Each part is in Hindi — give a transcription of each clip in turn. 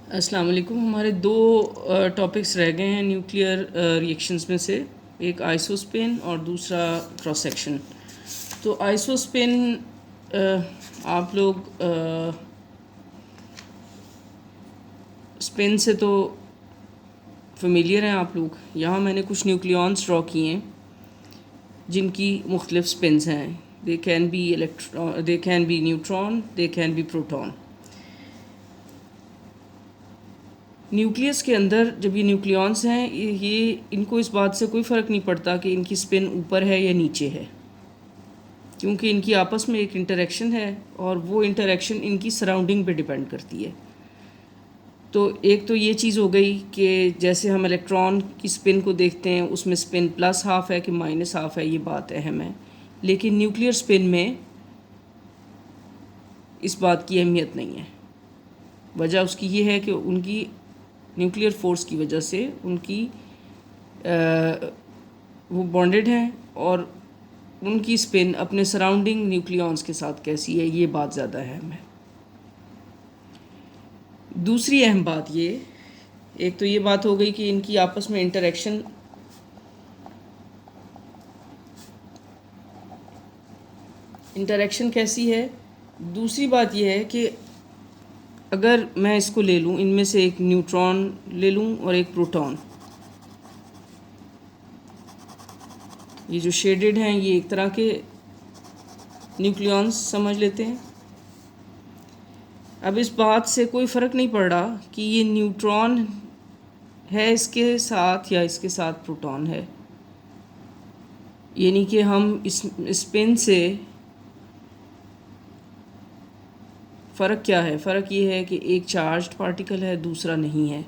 अस्सलाम वालेकुम। हमारे दो टॉपिक्स रह गए हैं न्यूक्लियर रिएक्शंस में से, एक आइसोस्पिन और दूसरा क्रॉस सेक्शन। तो आइसोस्पिन आप लोग स्पिन से तो फेमिलियर हैं आप लोग। यहाँ मैंने कुछ न्यूक्लियॉन्स ड्रॉ किए हैं जिनकी मुख्तलिफ स्पिन्स हैं। They can be electron, they can be neutron, they can be proton. Nucleus के अंदर जब ये न्यूक्लियॉन्स हैं, ये इनको इस बात से कोई फ़र्क नहीं पड़ता कि इनकी स्पिन ऊपर है या नीचे है, क्योंकि इनकी आपस में एक इंटरेक्शन है और वो इंटरेक्शन इनकी सराउंडिंग पे डिपेंड करती है। तो एक तो ये चीज़ हो गई कि जैसे हम इलेक्ट्रॉन की स्पिन को देखते हैं, उसमें स्पिन प्लस हाफ है कि माइनस हाफ है, ये बात अहम है। लेकिन न्यूक्लियर स्पिन में इस बात की अहमियत नहीं है। वजह उसकी ये है कि उनकी न्यूक्लियर फोर्स की वजह से उनकी वो बॉन्डेड हैं और उनकी स्पिन अपने सराउंडिंग न्यूक्लियॉन्स के साथ कैसी है, ये बात ज़्यादा अहम है। दूसरी अहम बात ये, एक तो ये बात हो गई कि इनकी आपस में इंटरेक्शन कैसी है। दूसरी बात यह है कि अगर मैं इसको ले लूँ, इनमें से एक न्यूट्रॉन ले लूँ और एक प्रोटॉन, ये जो शेडेड हैं ये एक तरह के न्यूक्लियॉन्स समझ लेते हैं। अब इस बात से कोई फ़र्क नहीं पड़ रहा कि ये न्यूट्रॉन है इसके साथ या इसके साथ प्रोटॉन है, यानी कि हम इस स्पिन से फ़र्क क्या है? फ़र्क ये है कि एक चार्ज्ड पार्टिकल है, दूसरा नहीं है,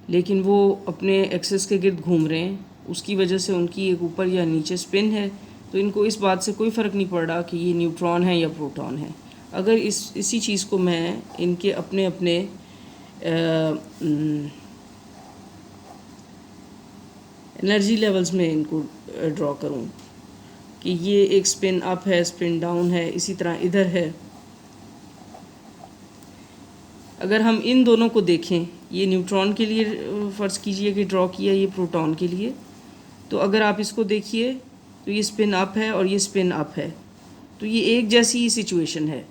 लेकिन वो अपने एक्सिस के गिर्द घूम रहे हैं, उसकी वजह से उनकी एक ऊपर या नीचे स्पिन है। तो इनको इस बात से कोई फ़र्क नहीं पड़ रहा कि ये न्यूट्रॉन है या प्रोटॉन है। अगर इसी चीज़ को मैं इनके अपने अपने एनर्जी लेवल्स में इनको ड्रॉ करूं कि ये एक स्पिन अप है, स्पिन डाउन है, इसी तरह इधर है। अगर हम इन दोनों को देखें, ये न्यूट्रॉन के लिए फ़र्ज़ कीजिए कि ड्रॉ किया, ये प्रोटॉन के लिए, तो अगर आप इसको देखिए तो ये स्पिन अप है और ये स्पिन अप है, तो ये एक जैसी ही सिचुएशन है।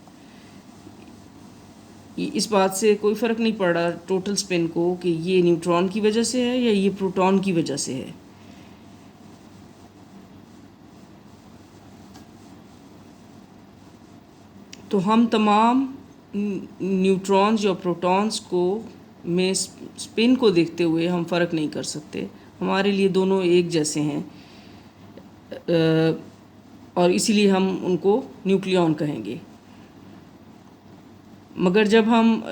इस बात से कोई फ़र्क नहीं पड़ रहा टोटल स्पिन को कि ये न्यूट्रॉन की वजह से है या ये प्रोटॉन की वजह से है। तो हम तमाम न्यूट्रॉन्स या प्रोटॉन्स को में स्पिन को देखते हुए हम फ़र्क नहीं कर सकते। हमारे लिए दोनों एक जैसे हैं और इसीलिए हम उनको न्यूक्लियॉन कहेंगे। मगर जब हम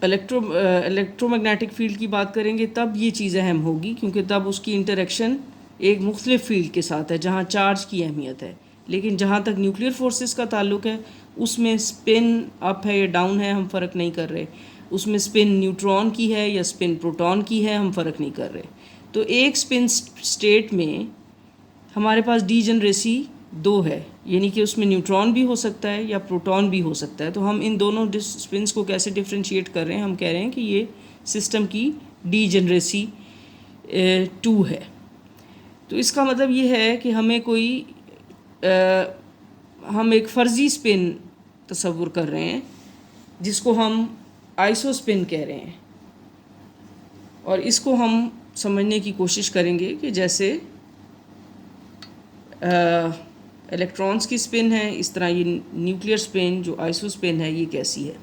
इलेक्ट्रोमैग्नेटिक फ़ील्ड की बात करेंगे तब ये चीज़ अहम होगी, क्योंकि तब उसकी इंटरेक्शन एक मुख्तलिफ फ़ील्ड के साथ है जहाँ चार्ज की अहमियत है। लेकिन जहाँ तक न्यूक्लियर फोर्सेस का ताल्लुक़ है, उसमें स्पिन अप है या डाउन है हम फ़र्क नहीं कर रहे। उसमें स्पिन न्यूट्रॉन की है या स्पिन प्रोटॉन की है हम फ़र्क नहीं कर रहे। तो एक स्पिन स्टेट में हमारे पास डीजनरेसी दो है, यानी कि उसमें न्यूट्रॉन भी हो सकता है या प्रोटॉन भी हो सकता है। तो हम इन दोनों स्पिन्स को कैसे डिफ्रेंशिएट कर रहे हैं? हम कह रहे हैं कि ये सिस्टम की डीजनरेसी 2 है। तो इसका मतलब ये है कि हमें हम एक फ़र्ज़ी स्पिन तसव्वुर कर रहे हैं जिसको हम आइसो स्पिन कह रहे हैं, और इसको हम समझने की कोशिश करेंगे कि जैसे इलेक्ट्रॉन्स की स्पिन है, इस तरह ये न्यूक्लियर स्पिन जो आइसो स्पिन है ये कैसी है।